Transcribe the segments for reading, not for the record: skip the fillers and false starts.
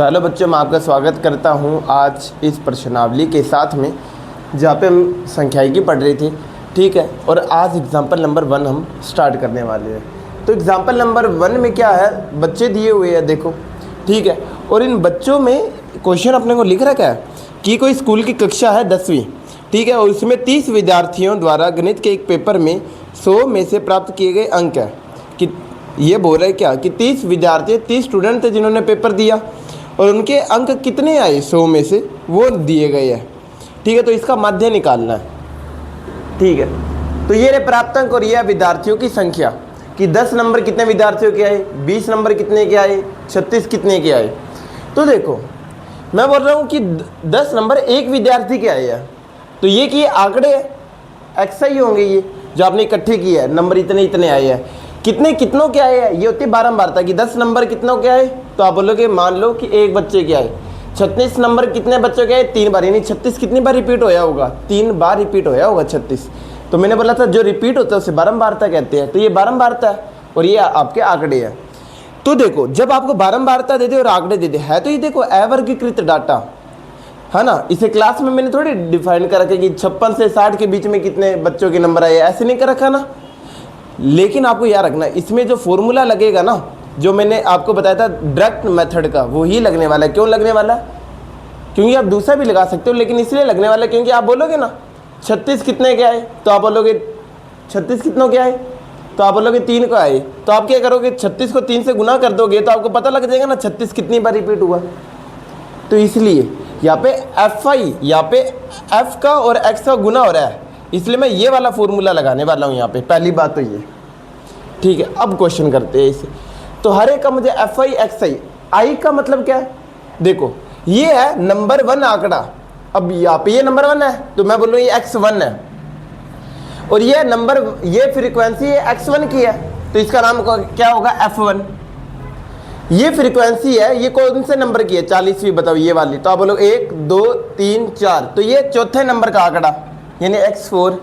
तो हेलो बच्चों, मैं आपका स्वागत करता हूं आज इस प्रश्नावली के साथ में, जहाँ पे हम संख्याई की पढ़ रहे थे। ठीक है, और आज एग्जाम्पल नंबर 1 हम स्टार्ट करने वाले हैं। तो एग्जाम्पल नंबर 1 में क्या है, बच्चे दिए हुए हैं, देखो। ठीक है, और इन बच्चों में क्वेश्चन अपने को लिख रखा है कि कोई स्कूल की कक्षा है 10वीं। ठीक है, और उसमें 30 विद्यार्थियों द्वारा गणित के एक पेपर में 100 में से प्राप्त किए गए अंक है। कि ये बोल रहे क्या कि 30 विद्यार्थी 30 स्टूडेंट थे जिन्होंने पेपर दिया, और उनके अंक कितने आए 100 में से, वो दिए गए हैं। ठीक है, तो इसका माध्य निकालना है। ठीक है, तो ये रहे प्राप्तांक और ये विद्यार्थियों की संख्या कि 10 नंबर कितने विद्यार्थियों के आए, 20 नंबर कितने के आए, 36 कितने के आए। तो देखो, मैं बोल रहा हूँ कि 10 नंबर एक विद्यार्थी के आए हैं, तो ये कि आंकड़े एक्स ही होंगे, ये जो आपने इकट्ठे किए हैं, नंबर इतने इतने आए हैं। कितनों के आए हैं, ये होती है बारंबारता कि 10 नंबर कितनों के आए, तो आप बोलोगे मान लो कि एक बच्चे के आए। 36 नंबर कितने बच्चों के आए, 3 बार, यानी 36 कितनी बार रिपीट होया होगा, 3 बार रिपीट होया होगा 36। तो मैंने बोला था जो रिपीट होता है उसे बारंबारता कहते हैं, तो ये बारंबारता है और ये आपके आंकड़े हैं। तो देखो, जब आपको बारंबारता दे दे और आंकड़े दे दे, है तो ये देखो अवर्गीकृत डाटा है ना। इसे क्लास में मैंने थोड़ी डिफाइन कर रखा कि 56 से 60 के बीच में कितने बच्चों के नंबर आए, ऐसे नहीं कर रखा ना। लेकिन आपको याद रखना, इसमें जो फॉर्मूला लगेगा ना, जो मैंने आपको बताया था डायरेक्ट मेथड का, वो ही लगने वाला है। क्यों लगने वाला है? क्योंकि आप दूसरा भी लगा सकते हो, लेकिन इसलिए लगने वाला है क्योंकि आप बोलोगे ना 36 कितने के आए, तो आप बोलोगे 36 कितनों के आए, तो आप बोलोगे 3 को आए। तो आप क्या करोगे, 36 को 3 से गुना कर दोगे तो आपको पता लग जाएगा ना 36 कितनी बार रिपीट हुआ। तो इसलिए यहाँ पे FI, यहाँ पे F का और X का गुना हो रहा है, इसलिए मैं ये वाला फॉर्मूला लगाने वाला हूँ यहाँ पे। पहली बात तो ये। ठीक है, अब क्वेश्चन करते हैं इसे। तो हर एक का मुझे FI XI, I का मतलब क्या है, देखो ये है नंबर 1 आंकड़ा। अब यहाँ पे ये नंबर 1 है, तो मैं बोलूँ ये X1 है, और ये नंबर, ये फ्रीक्वेंसी ये X1 की है, तो इसका नाम क्या होगा, F1। ये फ्रीक्वेंसी है, ये कौन से नंबर की है, 40वीं, बताओ ये वाली। तो आप बोलो 1 2 3 4, तो ये चौथे नंबर का आंकड़ा यानी X4।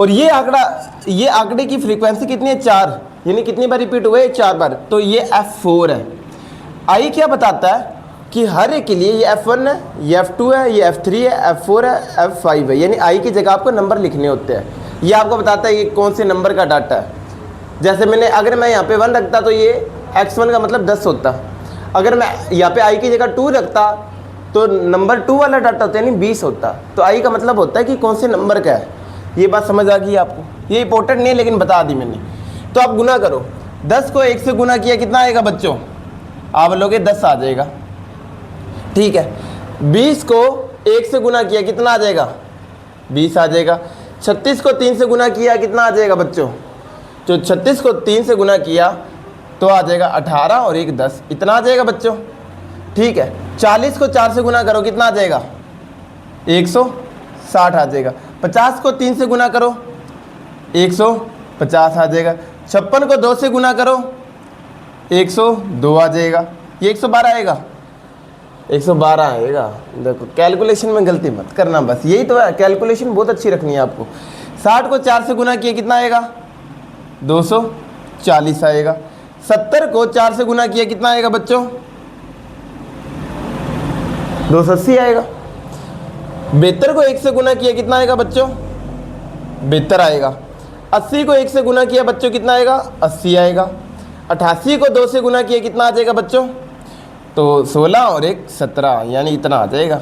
और ये आंकड़ा, ये आंकड़े की फ्रीक्वेंसी कितनी है, 4, यानी कितनी बार रिपीट हुए, 4 बार, तो ये F4 है। I क्या बताता है कि हर एक के लिए ये F1 है, ये F2 है, ये F3 है, F4 है, F5 है, यानी I की जगह आपको नंबर लिखने होते हैं। ये आपको बताता है ये कौन से नंबर का डाटा है। जैसे मैंने, अगर मैं यहाँ पे 1 रखता तो ये X1 का मतलब 10 होता। अगर मैं यहाँ पे I की जगह 2 रखता तो नंबर 2 वाला डाटा होता है, यानी 20 होता। तो I का मतलब होता है कि कौन से नंबर का है। ये बात समझ आ गई आपको, ये इंपॉर्टेंट नहीं है लेकिन बता दी मैंने। तो आप गुना करो, 10 को 1 से गुना किया कितना आएगा बच्चों, आप लोगे 10 आ जाएगा। ठीक है, 20 को 1 से गुना किया कितना आ जाएगा, 20 आ जाएगा। 36 को 3 से गुना किया कितना आ जाएगा बच्चों, जो 36 को 3 से गुना किया तो आ जाएगा 18 और 1 10, इतना आ जाएगा बच्चों। ठीक है, 40 को 4 से गुना करो कितना आ जाएगा, 160 आ जाएगा। 50 को 3 से गुना करो 150 आ जाएगा। 56 को 2 से गुना करो 102 आ जाएगा। ये 112 आएगा, 112 आएगा। देखो, कैलकुलेशन में गलती मत करना, बस यही तो है, कैलकुलेशन बहुत अच्छी रखनी है आपको। 60 को 4 से गुना किया कितना आएगा, 240 आएगा। 70 को 4 से गुना किया कितना आएगा बच्चों, 280 आएगा। 72 को 1 से गुना किया कितना आएगा बच्चों, 72 आएगा। 80 को 1 से गुना किया बच्चों कितना आएगा, 80 आएगा। 88 को 2 से गुना किया कितना आ जाएगा बच्चों, तो 16 और 1 17, यानी इतना आ जाएगा।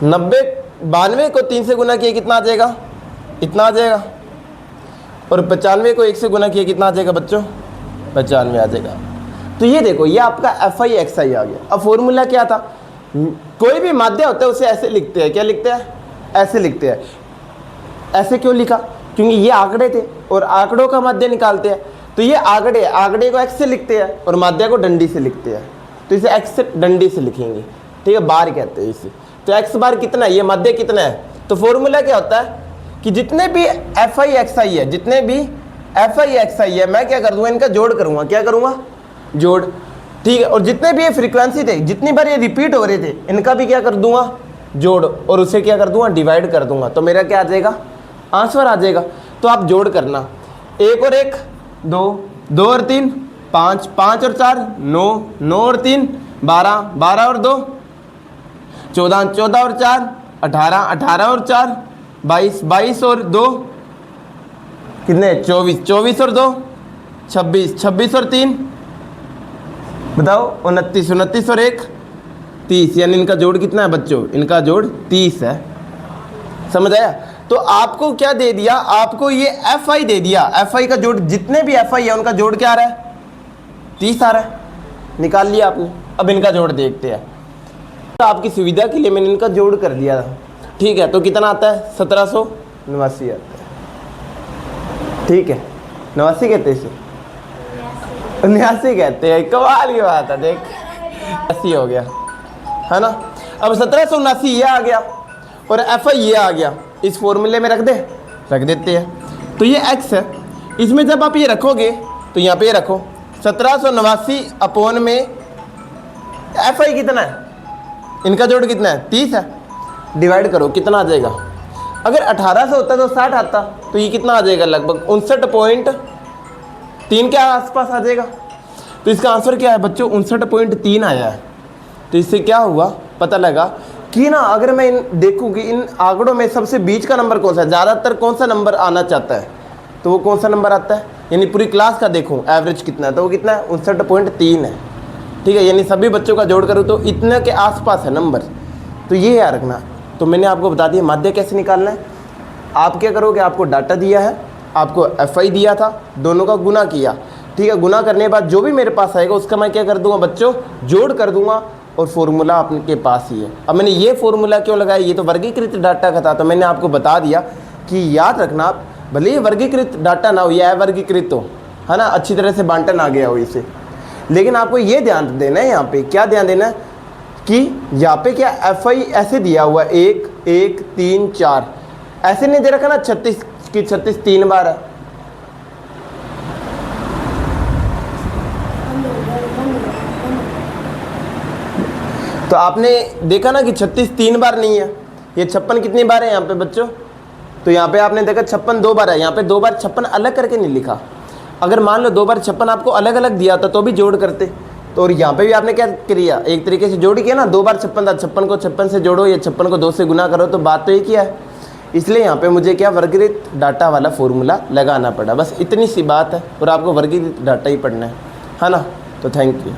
92 को 3 से गुना किया कितना आ जाएगा, इतना आ जाएगा। और 95 को 1 से गुना किया कितना आ जाएगा बच्चों, 95 आ जाएगा। तो ये देखो, ये आपका FI XI आ गया। अब फॉर्मूला क्या था, कोई भी माध्य होता है उसे ऐसे लिखते हैं, क्या लिखते हैं, ऐसे लिखते हैं। ऐसे क्यों लिखा, क्योंकि ये आंकड़े थे और आंकड़ों का माध्य निकालते हैं। तो ये आंकड़े को X से लिखते हैं और माध्य को डंडी से लिखते हैं, तो इसे X से डंडी से लिखेंगे। ठीक है, बार कहते हैं इसे। तो X बार कितना है, ये माध्य कितना है। तो फॉर्मूला क्या होता है कि जितने भी FI XI है, जितने भी FI XI है, मैं क्या कर दूंगा, इनका जोड़ करूंगा। क्या करूंगा, जोड़। ठीक है, और जितने भी ये फ्रीक्वेंसी थे, जितनी बार ये रिपीट हो रहे थे, इनका भी क्या कर दूंगा, जोड़, और उसे क्या कर दूंगा, डिवाइड कर दूंगा। तो मेरा क्या आ जाएगा, आंसर आ जाएगा। तो आप जोड़ करना, 1 और 1 2, 2 और 3 5, 5 और 4 9, 9 और 3 12, 12 और 2 14, 14 और 4 18, 18 और 4 22, 22 और 2 कितने 24, 24 और 2 26, 26 और 3 बताओ 29, 29 और 1 30। यानी इनका जोड़ कितना है बच्चों? इनका जोड़ 30 है। समझ आया? तो आपको क्या दे दिया? आपको ये FI दे दिया। FI का जोड़, जितने भी FI है उनका जोड़ क्या आ रहा है? 30 आ रहा है। निकाल लिया आपने। अब इनका जोड़ देखते हैं। तो आपकी सुविधा के लिए मैंने इनका जोड़ कर दिया था। ठीक है, तो कितना आता है? 1789 आता है। ठीक है, 89 कहते हैं इसे, 79 कहते हैं। कमाल की बात है, देख 80 हो गया है ना। अब 1779 ये आ गया और FI ये आ गया। इस फॉर्मूले में रख देते हैं। तो ये x है, इसमें जब आप ये रखोगे तो यहाँ पे ये रखो 1789 अपॉन में FI कितना है? इनका जोड़ कितना है? 30 है। डिवाइड करो, कितना आ जाएगा? अगर 1800 होता तो 60 आता, तो ये कितना आ जाएगा? लगभग 59.3 के आसपास आ जाएगा। तो इसका आंसर क्या है बच्चों? 59.3 आया है। तो इससे क्या हुआ? पता लगा कि ना, अगर मैं देखूं कि इन आंकड़ों में सबसे बीच का नंबर कौन सा है, ज़्यादातर कौन सा नंबर आना चाहता है, तो वो कौन सा नंबर आता है? यानी पूरी क्लास का देखूं एवरेज कितना है, तो वो कितना है? 59.3 है। ठीक है, यानी सभी बच्चों का जोड़ करूँ तो इतने के आसपास है नंबर। तो ये याद रखना। तो मैंने आपको बता दिया माध्य कैसे निकालना है। आप क्या करोगे? आपको डाटा दिया है, आपको FI दिया था, दोनों का गुना किया। ठीक है, गुना करने के बाद जो भी मेरे पास आएगा उसका मैं क्या कर दूंगा बच्चों? जोड़ कर दूंगा, और फॉर्मूला आपके पास ही है। अब मैंने ये फॉर्मूला क्यों लगाया? ये तो वर्गीकृत डाटा का था, तो मैंने आपको बता दिया कि याद रखना, भले ये वर्गीकृत डाटा ना हो या अवर्गीकृत हो, है ना, अच्छी तरह से बांटन आ गया हो इसे, लेकिन आपको ये ध्यान देना है, यहाँ पे क्या ध्यान देना है कि यहाँ पे क्या FI ऐसे दिया हुआ है 1 1 3 4, ऐसे नहीं दे रखा ना 36 की 36 3 बार है। तो आपने देखा ना कि 36 3 बार नहीं है, ये 56 कितनी बार है यहाँ पे बच्चों? तो यहाँ पे आपने देखा 56 2 बार है। यहाँ पे 2 बार 56 अलग करके नहीं लिखा। अगर मान लो 2 बार 56 आपको अलग अलग दिया था तो भी जोड़ करते। तो और यहाँ पे भी आपने क्या किया? एक तरीके से जोड़ किया ना। 2 बार 56 था, 56 को 56 से जोड़ो, या 56 को 2 से गुना करो, तो बात तो एक ही है। इसलिए यहाँ पे मुझे क्या वर्गीकृत डाटा वाला फॉर्मूला लगाना पड़ा। बस इतनी सी बात है, और आपको वर्गीकृत डाटा ही पढ़ना है ना। तो थैंक यू।